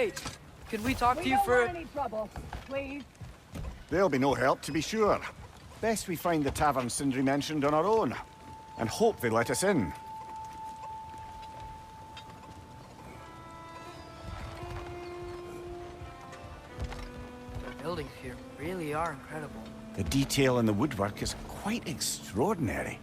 Hey, could we talk to you for... We don't want any trouble, please. There'll be no help, to be sure. Best we find the tavern Sindri mentioned on our own, and hope they let us in. The buildings here really are incredible. The detail in the woodwork is quite extraordinary.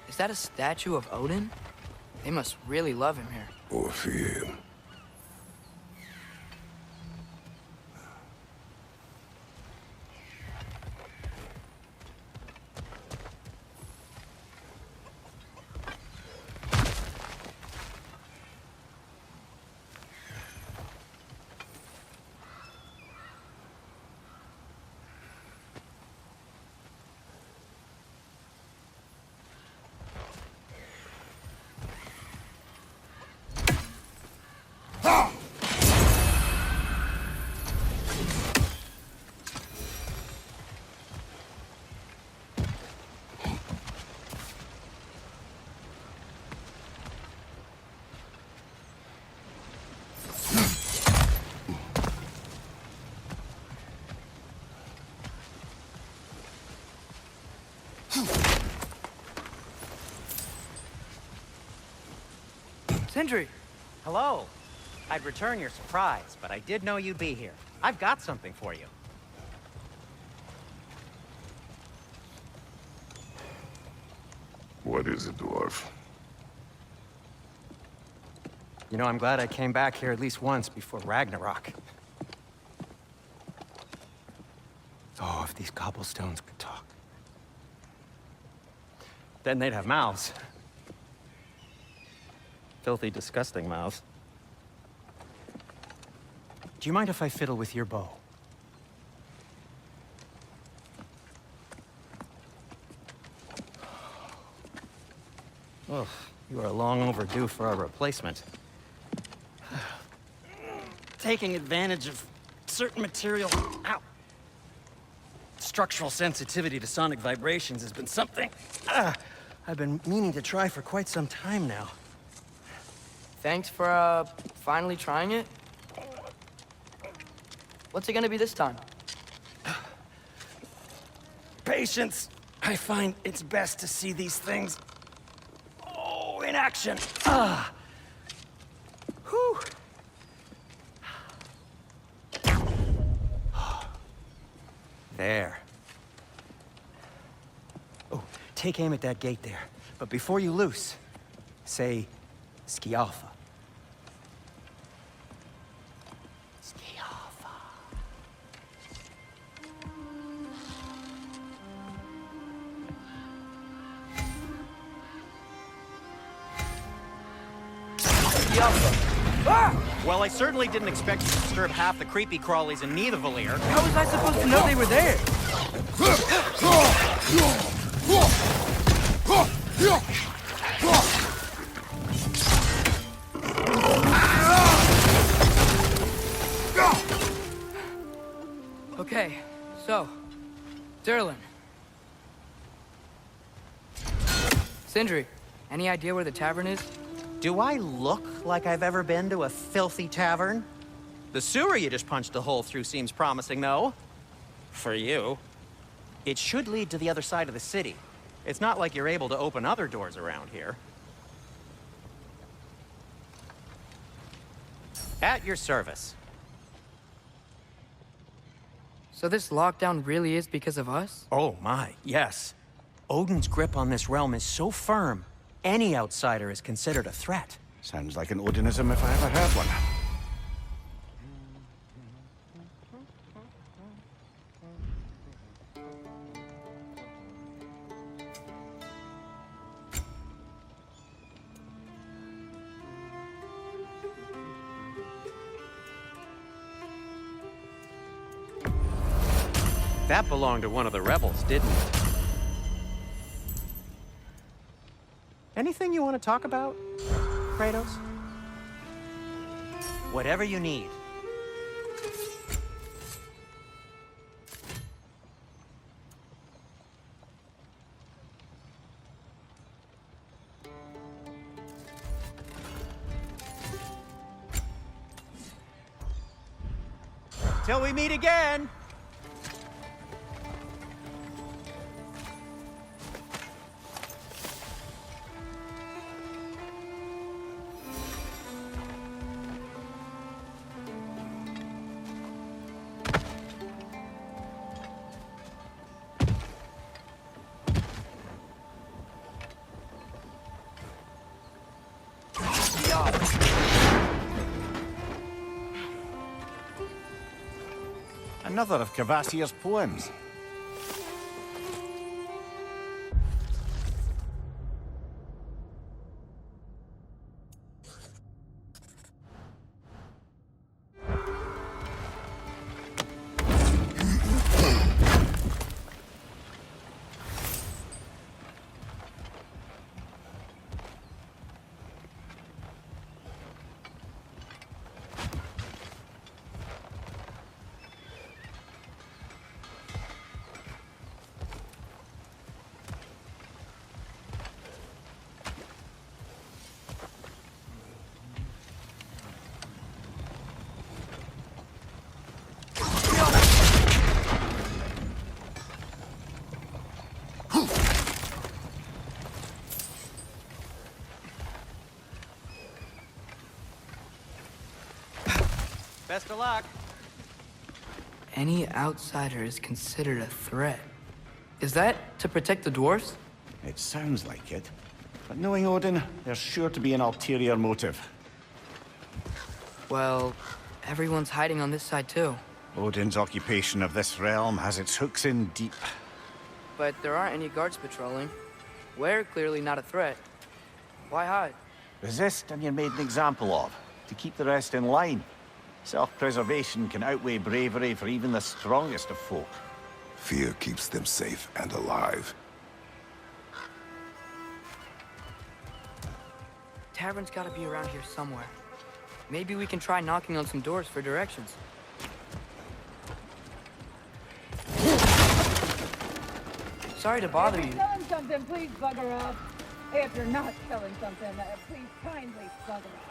Is that a statue of Odin? They must really love him here. Or fear him. Sindri! Hello. I'd return your surprise, but I did know you'd be here. I've got something for you. What is it, dwarf? You know, I'm glad I came back here at least once before Ragnarok. Oh, if these cobblestones could talk. Then they'd have mouths. Filthy, disgusting mouths. Do you mind if I fiddle with your bow? Oh, you are long overdue for a replacement. Taking advantage of certain material... Ow! Structural sensitivity to sonic vibrations has been something I've been meaning to try for quite some time now. Thanks for, finally trying it. What's it gonna be this time? Patience. I find it's best to see these things... Oh, in action. Whew. There. Oh, take aim at that gate there. But before you loose, say, Skialfa. Skialfa. Well, I certainly didn't expect you to disturb half the creepy crawlies in Nidavellir. How was I supposed to know they were there? Okay, so, Durlin. Sindri, any idea where the tavern is? Do I look like I've ever been to a filthy tavern? The sewer you just punched a hole through seems promising, though. For you. It should lead to the other side of the city. It's not like you're able to open other doors around here. At your service. So this lockdown really is because of us? Oh my, yes. Odin's grip on this realm is so firm, any outsider is considered a threat. Sounds like an Odinism if I ever heard one. That belonged to one of the rebels, didn't it? Anything you want to talk about, Kratos? Whatever you need. Till we meet again! Another of Kvasir's poems. Best of luck. Any outsider is considered a threat. Is that to protect the dwarves? It sounds like it. But knowing Odin, there's sure to be an ulterior motive. Well, everyone's hiding on this side too. Odin's occupation of this realm has its hooks in deep. But there aren't any guards patrolling. We're clearly not a threat. Why hide? Resist and you're made an example of, to keep the rest in line. Self-preservation can outweigh bravery for even the strongest of folk. Fear keeps them safe and alive. Tavern's gotta be around here somewhere. Maybe we can try knocking on some doors for directions. Sorry to bother If you. you're selling something, please bugger off. If you're not selling something, please kindly bugger off.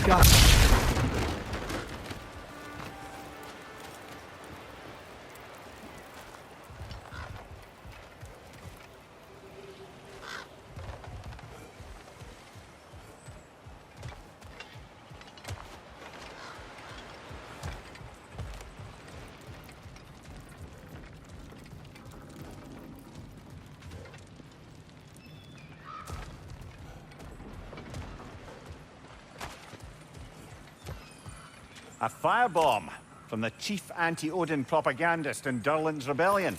God. A firebomb from the chief anti-Odin propagandist in Durlin's rebellion.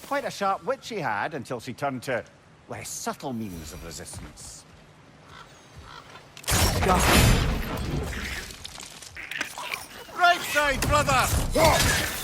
Quite a sharp wit she had until she turned to less subtle means of resistance. God. Right side, brother!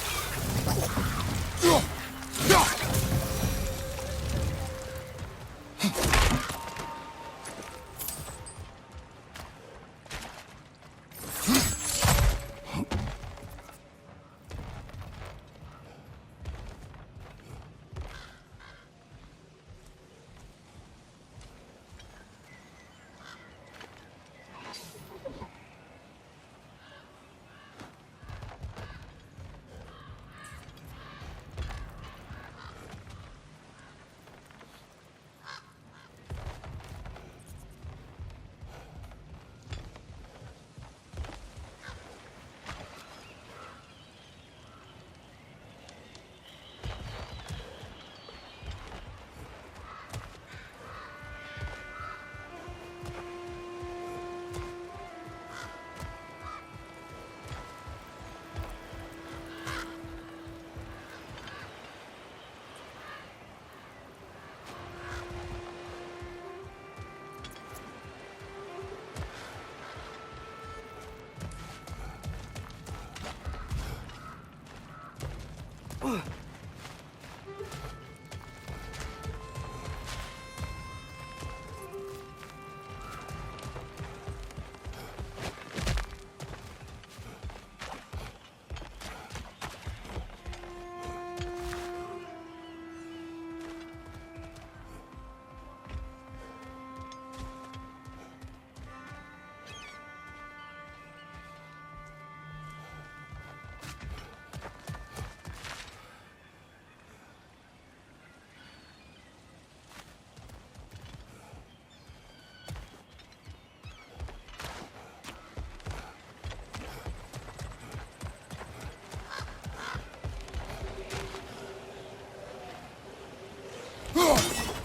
I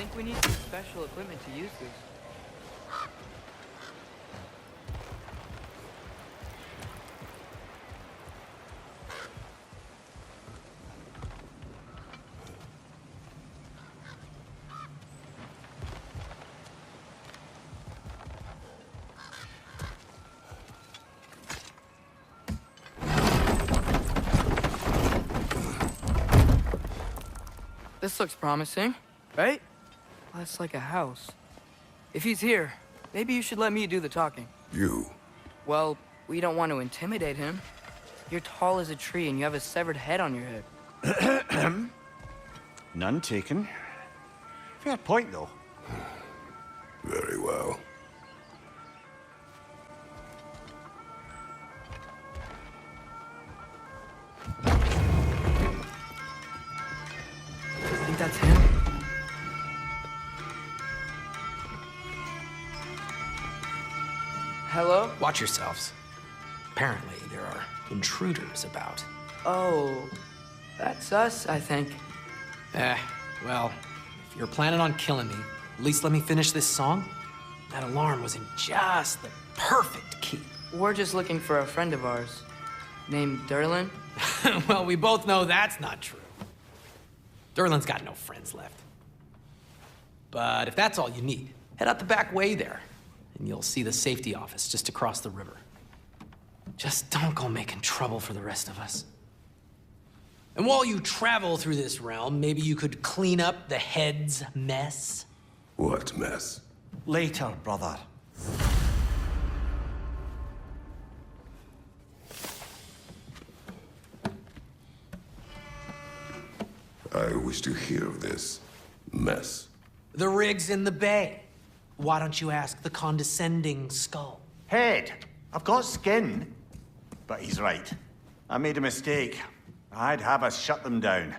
think we need some special equipment to use this. This looks promising, right? That's like a house. If he's here, maybe you should let me do the talking. You? Well, we don't want to intimidate him. You're tall as a tree and you have a severed head on your head. None taken. Fair point, though. Very well. Think that's him? Hello? Watch yourselves. Apparently, there are intruders about. Oh, that's us, I think. Well, if you're planning on killing me, at least let me finish this song. That alarm was in just the perfect key. We're just looking for a friend of ours, named Derlin. Well, we both know that's not true. Derlin's got no friends left. But if that's all you need, head out the back way there, and you'll see the safety office just across the river. Just don't go making trouble for the rest of us. And while you travel through this realm, maybe you could clean up the head's mess? What mess? Later, brother. I wish to hear of this mess. The rig's in the bay. Why don't you ask the condescending skull? Head. I've got skin. But he's right. I made a mistake. I'd have us shut them down.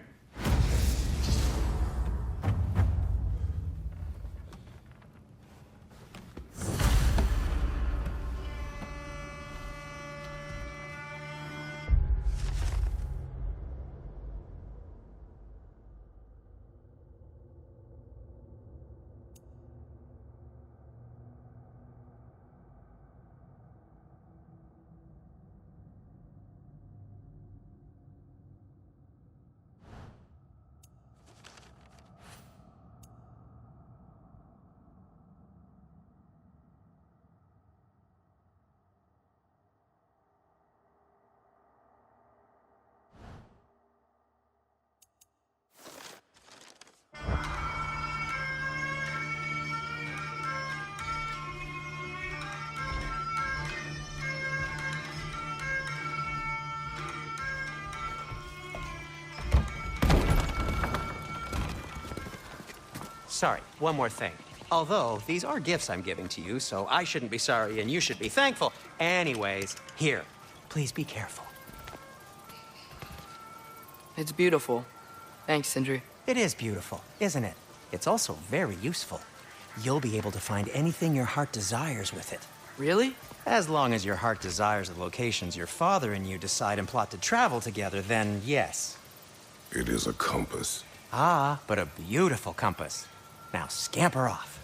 Sorry, one more thing. Although, these are gifts I'm giving to you, so I shouldn't be sorry and you should be thankful. Anyways, here, please be careful. It's beautiful. Thanks, Sindri. It is beautiful, isn't it? It's also very useful. You'll be able to find anything your heart desires with it. Really? As long as your heart desires the locations your father and you decide and plot to travel together, then yes. It is a compass. Ah, but a beautiful compass. Now scamper off.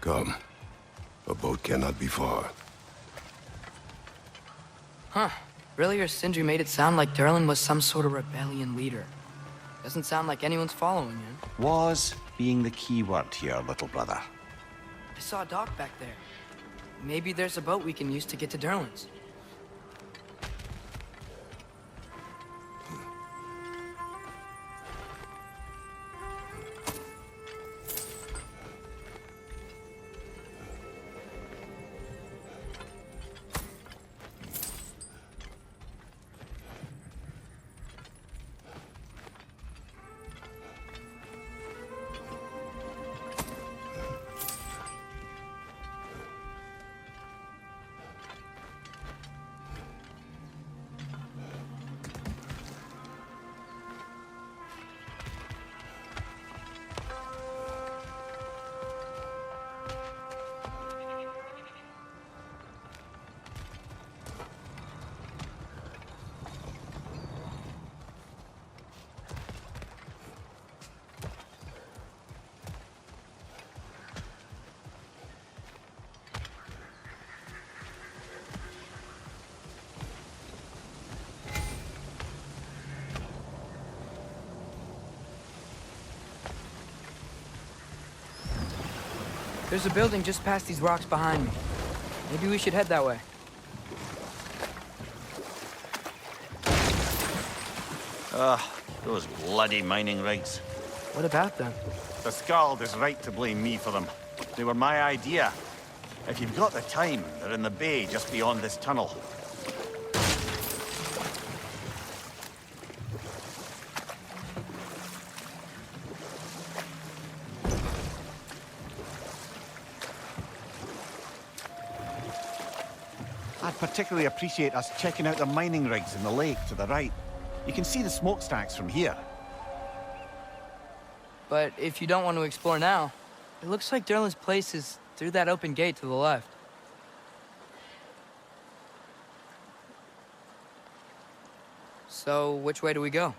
Come. A boat cannot be far. Huh. Earlier, Sindri made it sound like Durlin was some sort of rebellion leader. Doesn't sound like anyone's following him. Was being the key word here, little brother. I saw a dock back there. Maybe there's a boat we can use to get to Durlin's. There's a building just past these rocks behind me. Maybe we should head that way. Those bloody mining rigs. What about them? The Skald is right to blame me for them. They were my idea. If you've got the time, they're in the bay just beyond this tunnel. I'd particularly appreciate us checking out the mining rigs in the lake to the right. You can see the smokestacks from here. But if you don't want to explore now, it looks like Durlin's place is through that open gate to the left. So, which way do we go?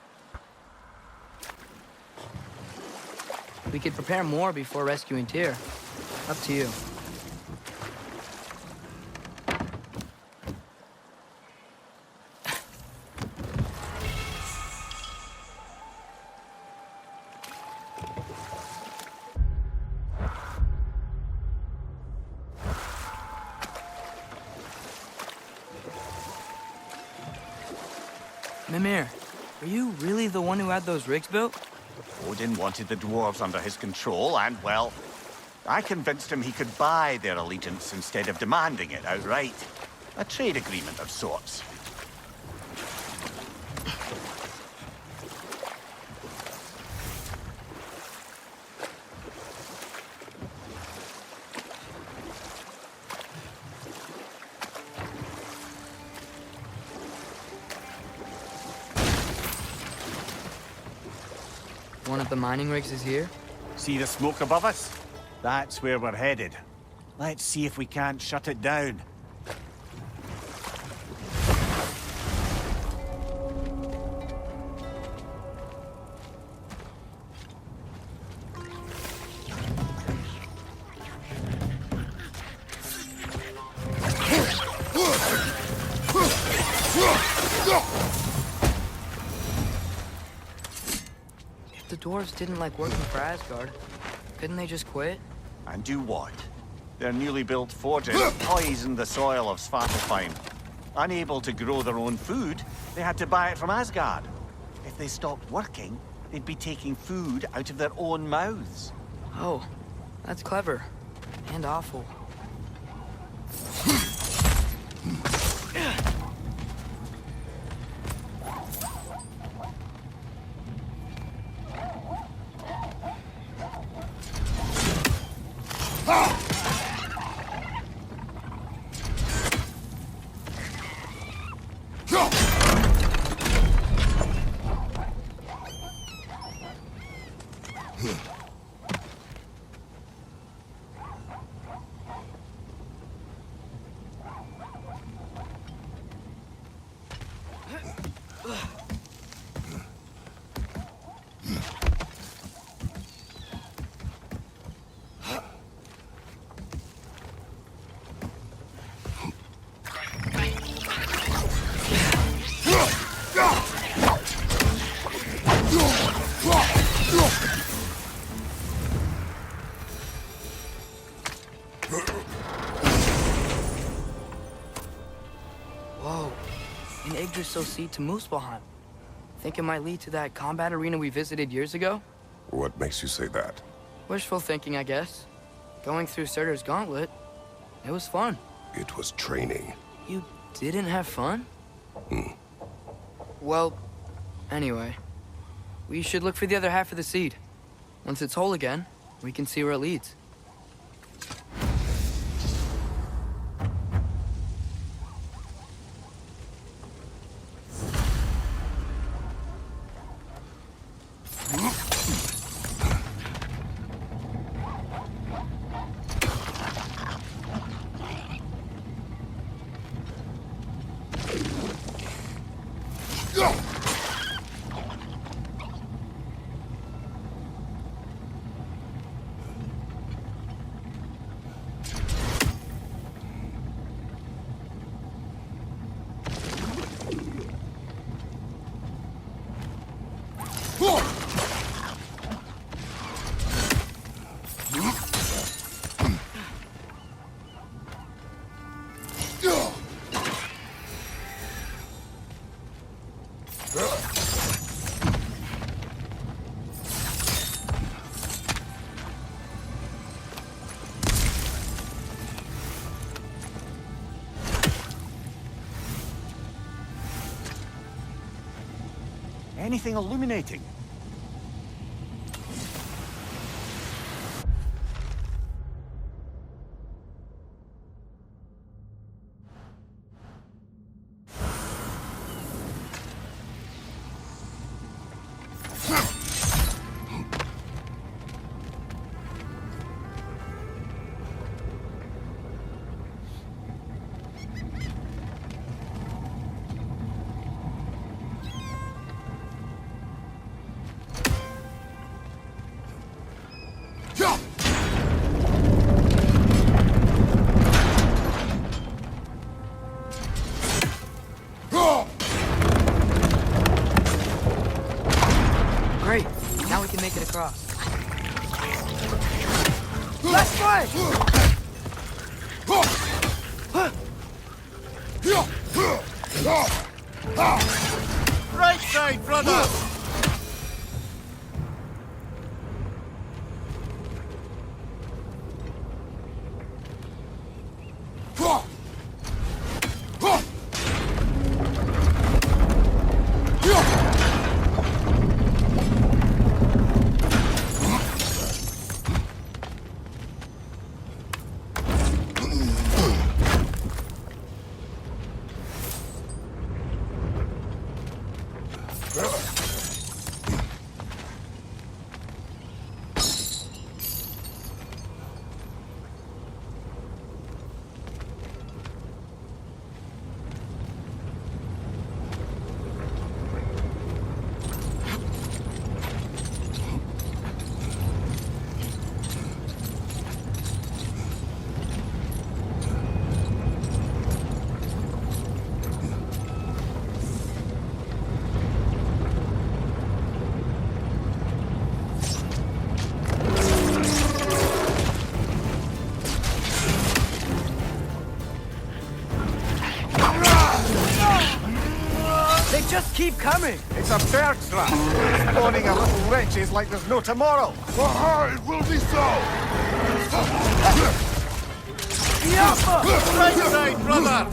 We could prepare more before rescuing Tyr. Up to you. Mimir, are you really the one who had those rigs built? Odin wanted the dwarves under his control, and, well, I convinced him he could buy their allegiance instead of demanding it outright. A trade agreement of sorts. One of the mining rigs is here? See the smoke above us? That's where we're headed. Let's see if we can't shut it down. If the dwarves didn't like working for Asgard, couldn't they just quit? And do what? Their newly built forges poisoned the soil of Svartalfheim. Unable to grow their own food, they had to buy it from Asgard. If they stopped working, they'd be taking food out of their own mouths. Oh, that's clever. And awful. so seed to Muspelheim. Think it might lead to that combat arena we visited years ago? What makes you say that? Wishful thinking, I guess. Going through Surtur's gauntlet, it was fun. It was training. You didn't have fun? Well, anyway, we should look for the other half of the seed. Once it's whole again, we can see where it leads. Anything illuminating? Great, now we can make it across. Left way! Right side, brother! They just keep coming! It's a bear trap! Spawning a little wretches like there's no tomorrow! It will be so! Right side, brother!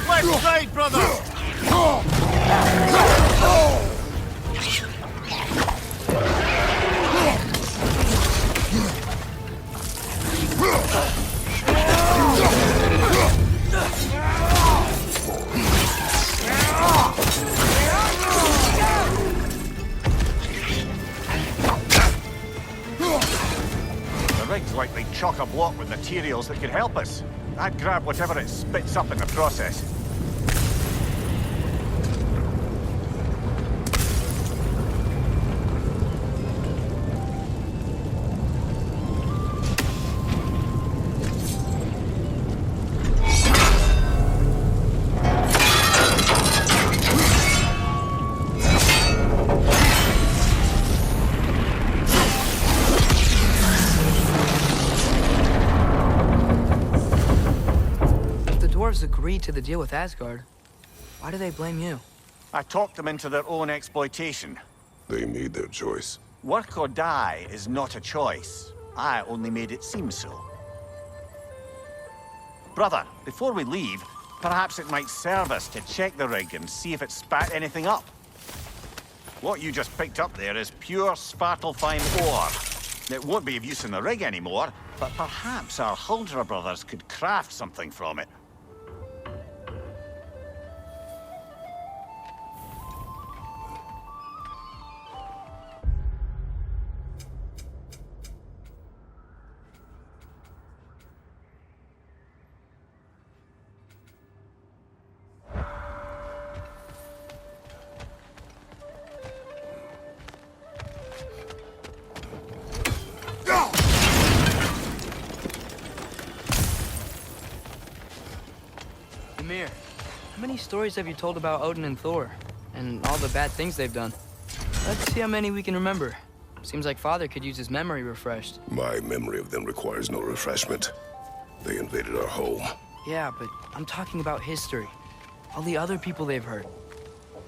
Left side, brother! The rig's likely chock-a-block with materials that could help us. I'd grab whatever it spits up in the process. Agreed to the deal with Asgard. Why do they blame you? I talked them into their own exploitation. They made their choice. Work or die is not a choice. I only made it seem so. Brother, before we leave, perhaps it might serve us to check the rig and see if it spat anything up. What you just picked up there is pure Svartalfheim ore. It won't be of use in the rig anymore, but perhaps our Huldra brothers could craft something from it. How many stories have you told about Odin and Thor? And all the bad things they've done? Let's see how many we can remember. Seems like Father could use his memory refreshed. My memory of them requires no refreshment. They invaded our home. Yeah, but I'm talking about history. All the other people they've hurt.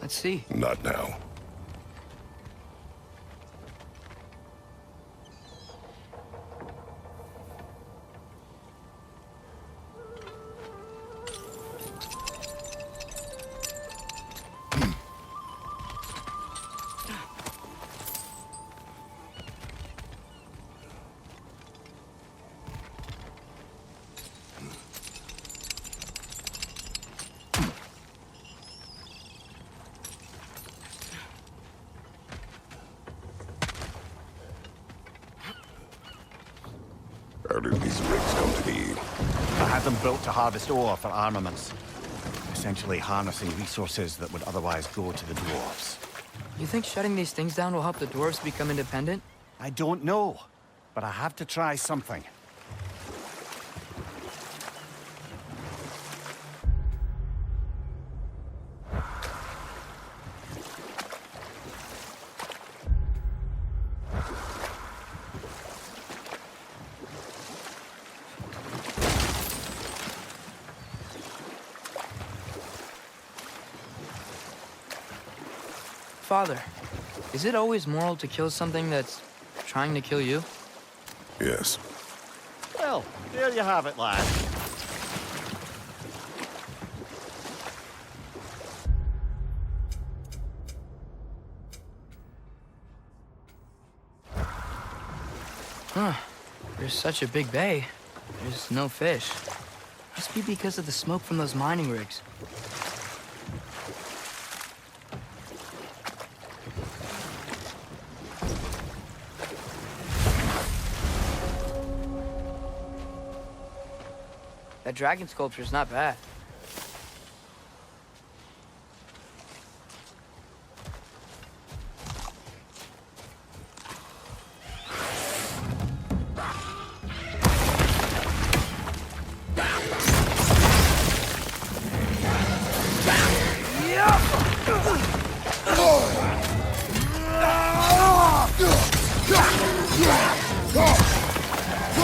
Let's see. Not now. How did these rigs come to be? I had them built to harvest ore for armaments. Essentially harnessing resources that would otherwise go to the dwarves. You think shutting these things down will help the dwarves become independent? I don't know, but I have to try something. Father, is it always moral to kill something that's trying to kill you? Yes. Well, there you have it, lad. Huh. There's such a big bay. There's no fish. Must be because of the smoke from those mining rigs. That dragon sculpture's not bad.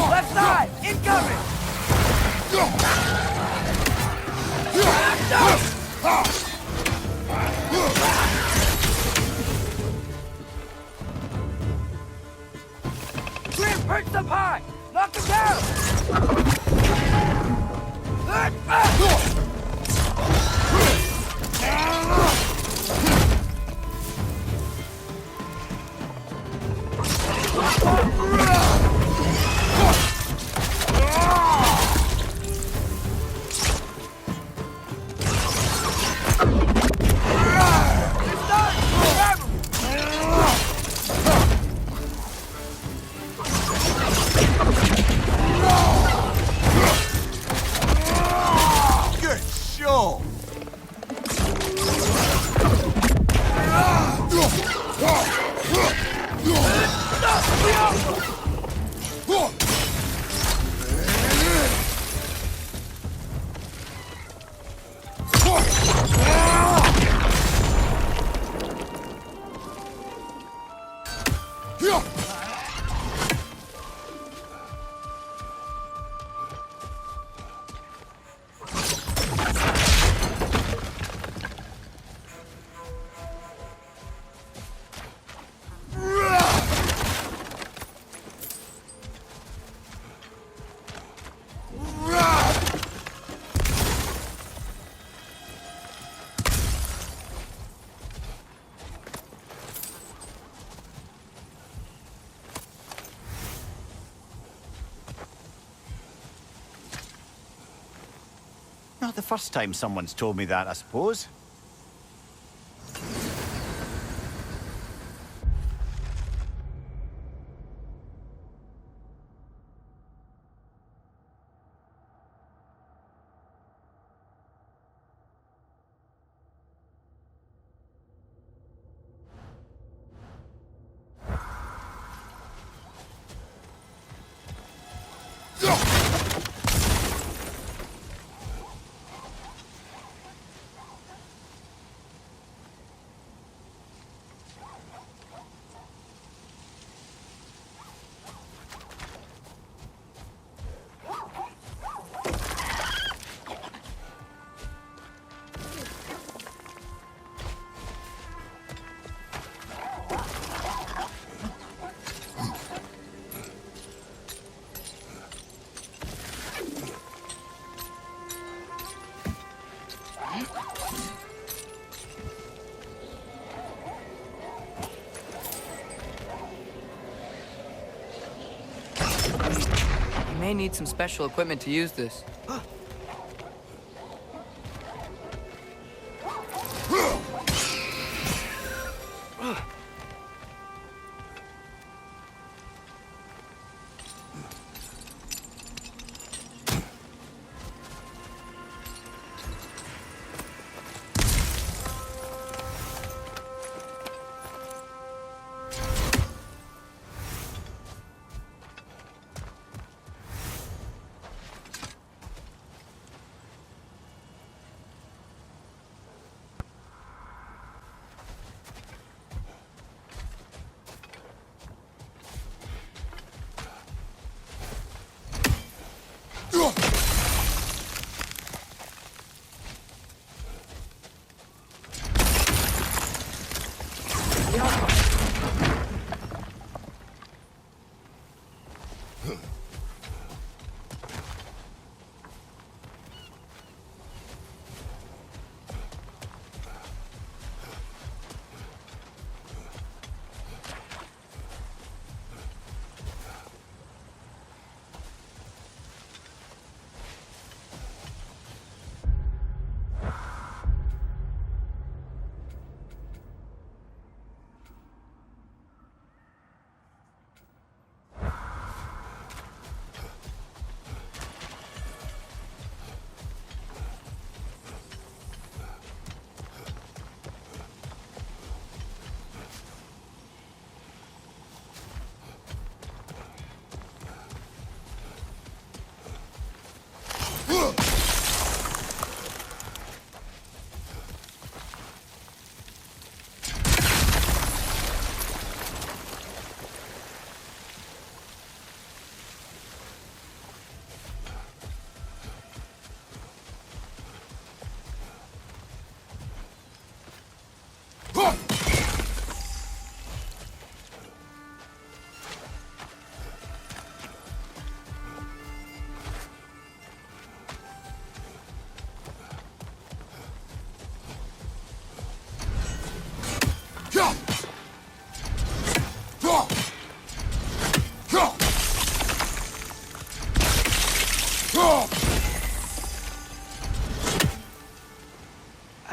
Left side! Incoming! Clear, perched up high! Knock him down! Not the first time someone's told me that, I suppose. You may need some special equipment to use this.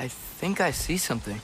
I think I see something.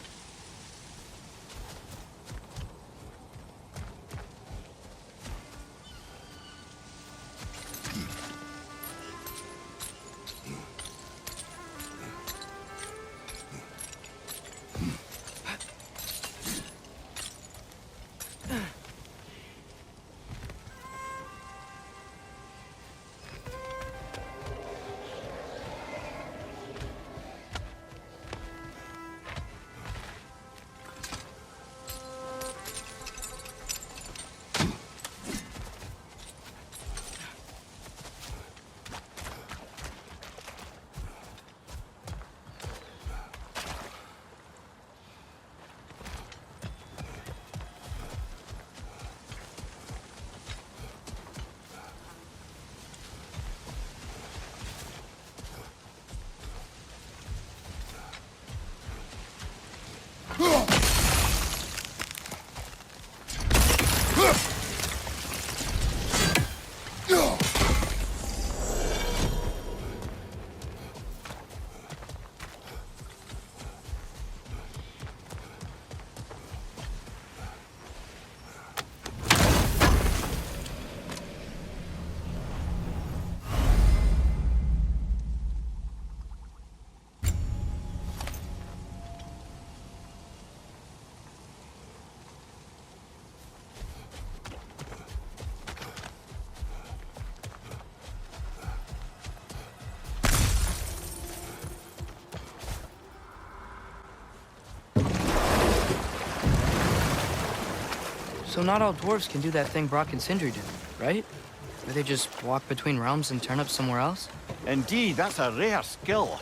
So not all dwarves can do that thing Brock and Sindri do, right? Where they just walk between realms and turn up somewhere else? Indeed, that's a rare skill.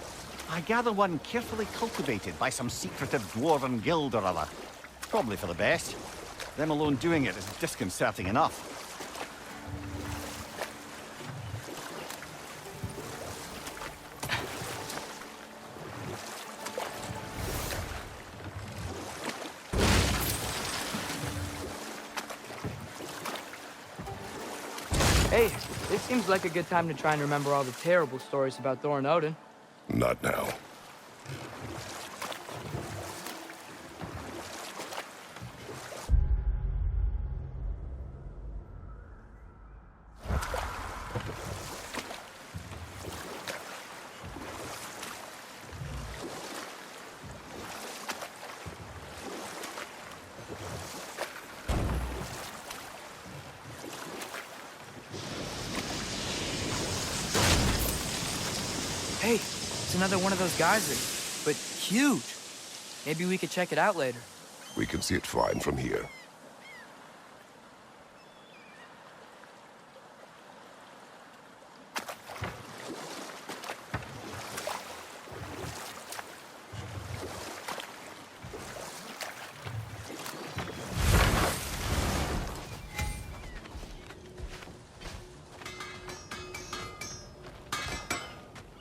I gather one carefully cultivated by some secretive dwarven guild or other. Probably for the best. Them alone doing it is disconcerting enough. Hey, this seems like a good time to try and remember all the terrible stories about Thor and Odin. Not now. Hey, it's another one of those geysers, but huge. Maybe we could check it out later. We can see it fine from here.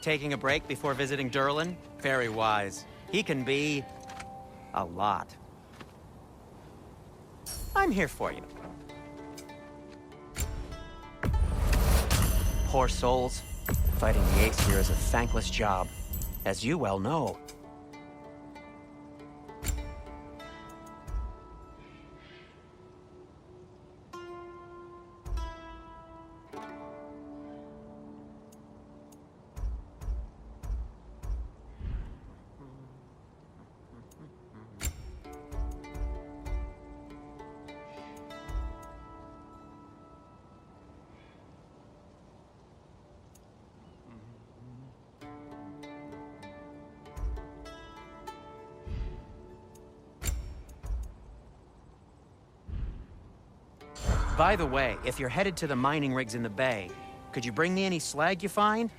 Taking a break before visiting Durlin? Very wise. He can be... a lot. I'm here for you. Poor souls. Fighting the Aesir is a thankless job, as you well know. By the way, if you're headed to the mining rigs in the bay, could you bring me any slag you find?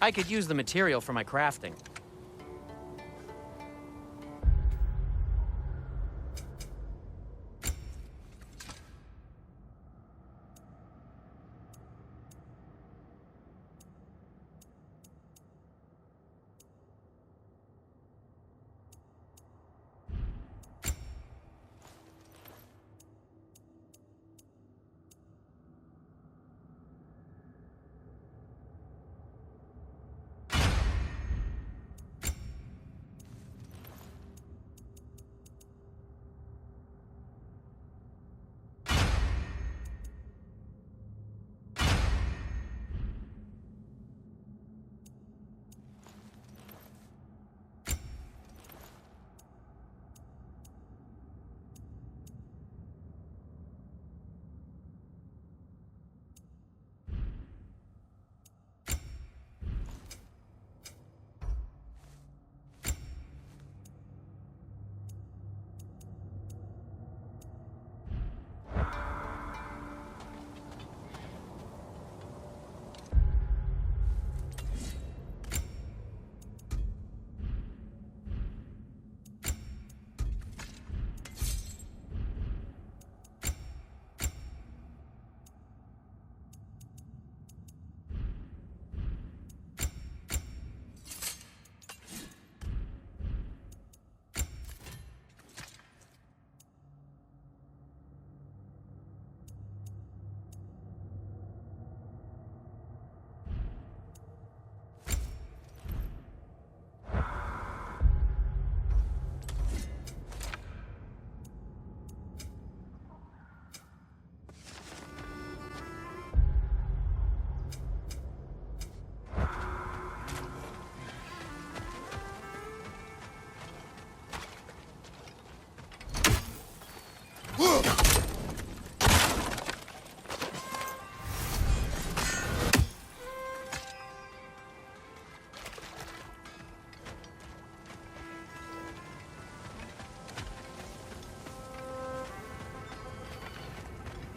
I could use the material for my crafting.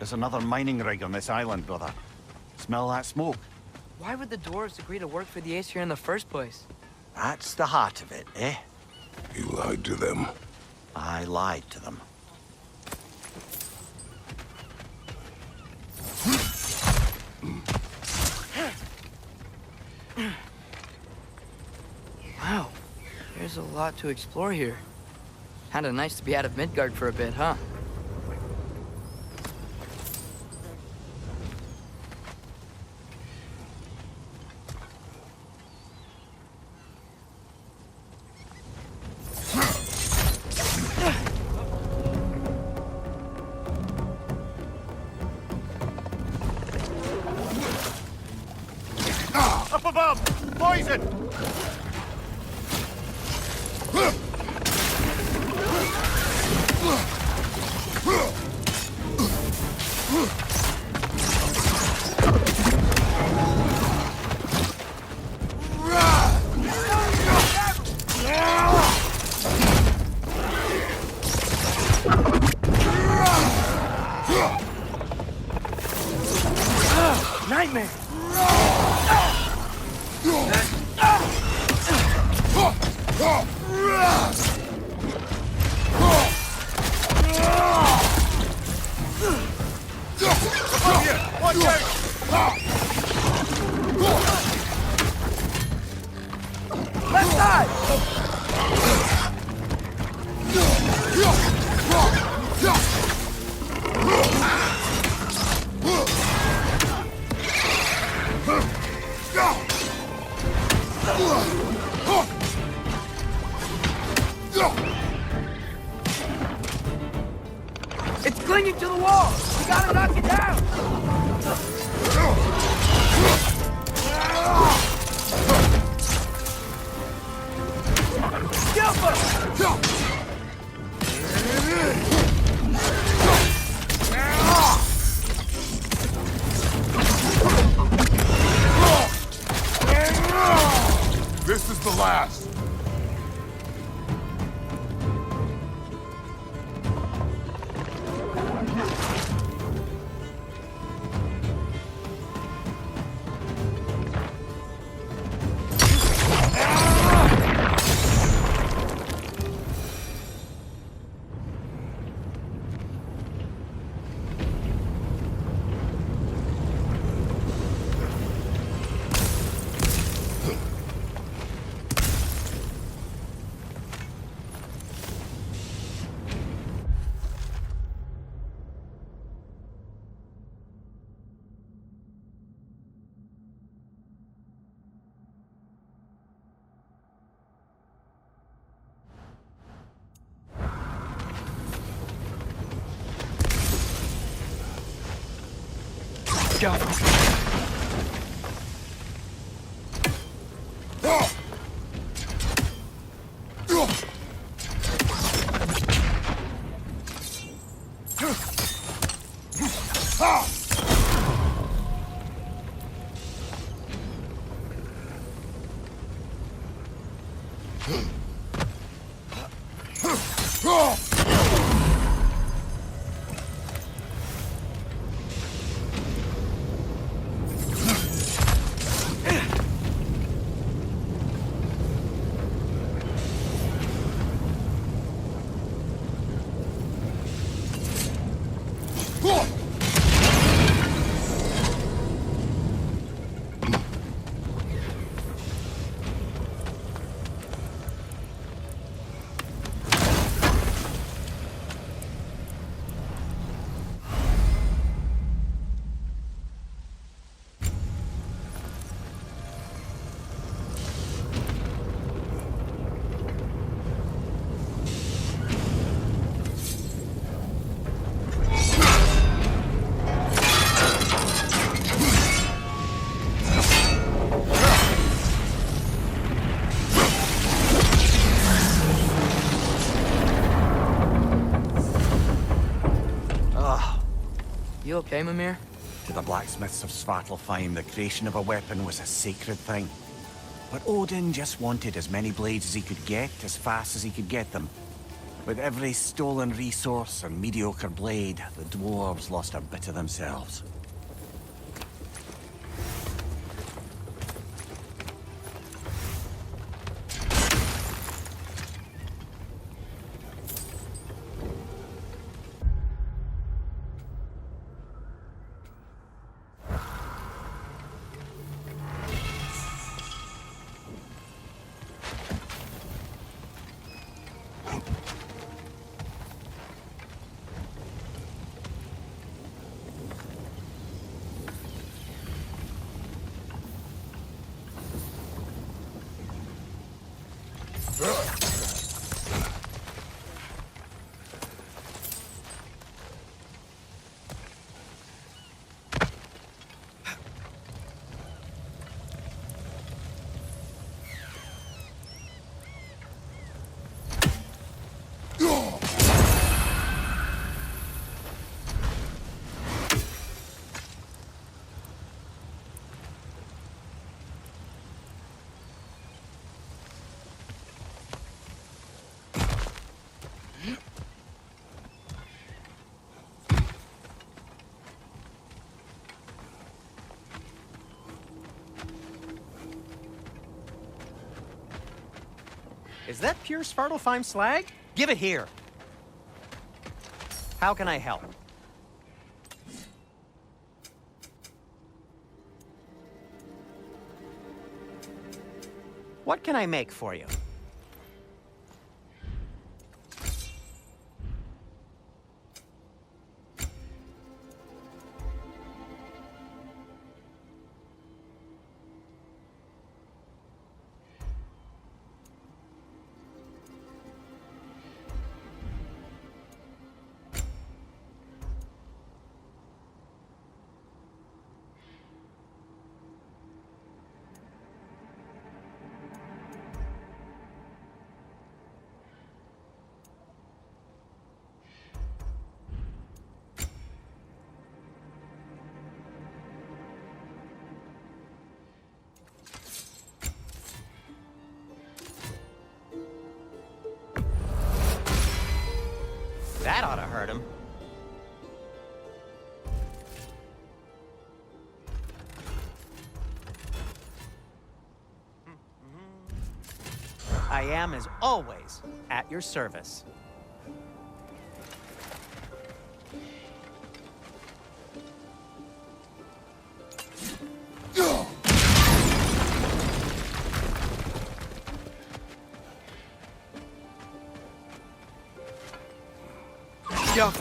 There's another mining rig on this island, brother. Smell that smoke? Why would the dwarves agree to work for the Aesir in the first place? That's the heart of it, eh? You lied to them. I lied to them. Wow, there's a lot to explore here. Kinda nice to be out of Midgard for a bit, huh? Up above! Poison! Nightmare! Watch out! Left side! It's clinging to the wall! We gotta knock it down! This is the last. Go. You okay, Mimir? To the blacksmiths of Svartalfheim, the creation of a weapon was a sacred thing. But Odin just wanted as many blades as he could get, as fast as he could get them. With every stolen resource and mediocre blade, the dwarves lost a bit of themselves. Is that pure Svartalfheim slag? Give it here. How can I help? What can I make for you? That ought to hurt him. I am, as always, at your service. Yo.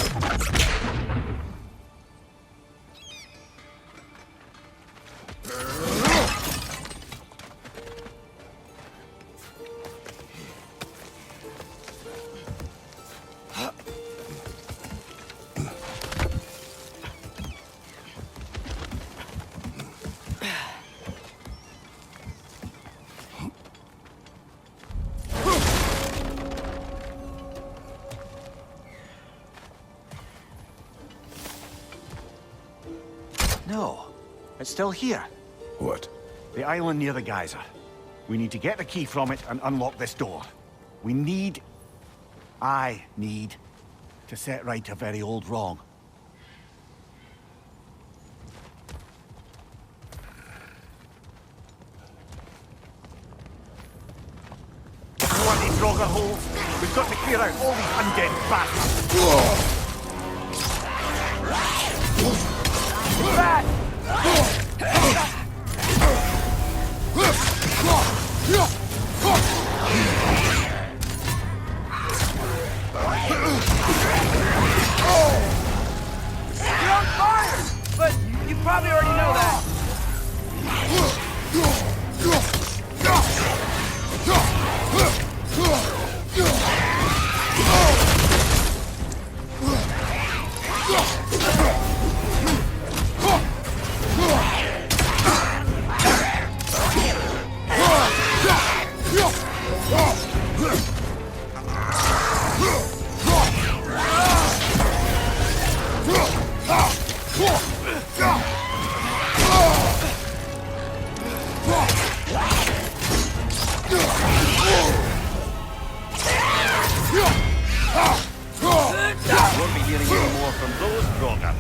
No, it's still here. What? The island near the geyser. We need to get the key from it and unlock this door. I need to set right a very old wrong. You want these Draugr holes? We've got to clear out all these undead bastards. You're on fire! But you probably already know that. hearing any more from those Grogan.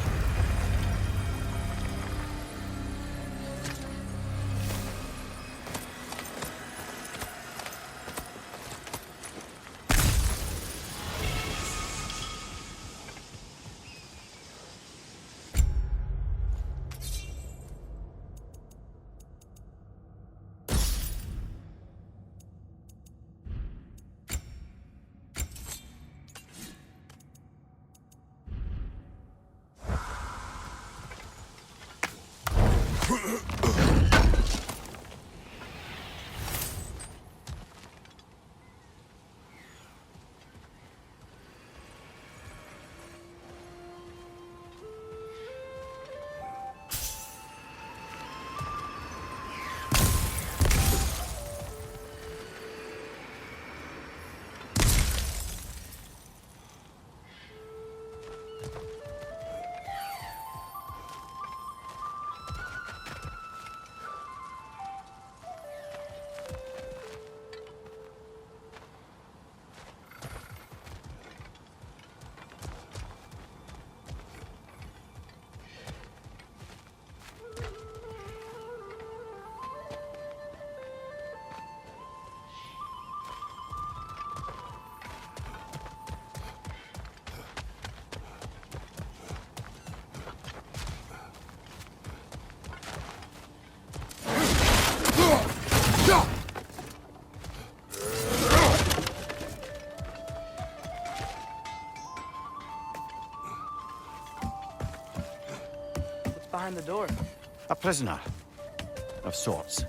Behind the door. A prisoner of sorts.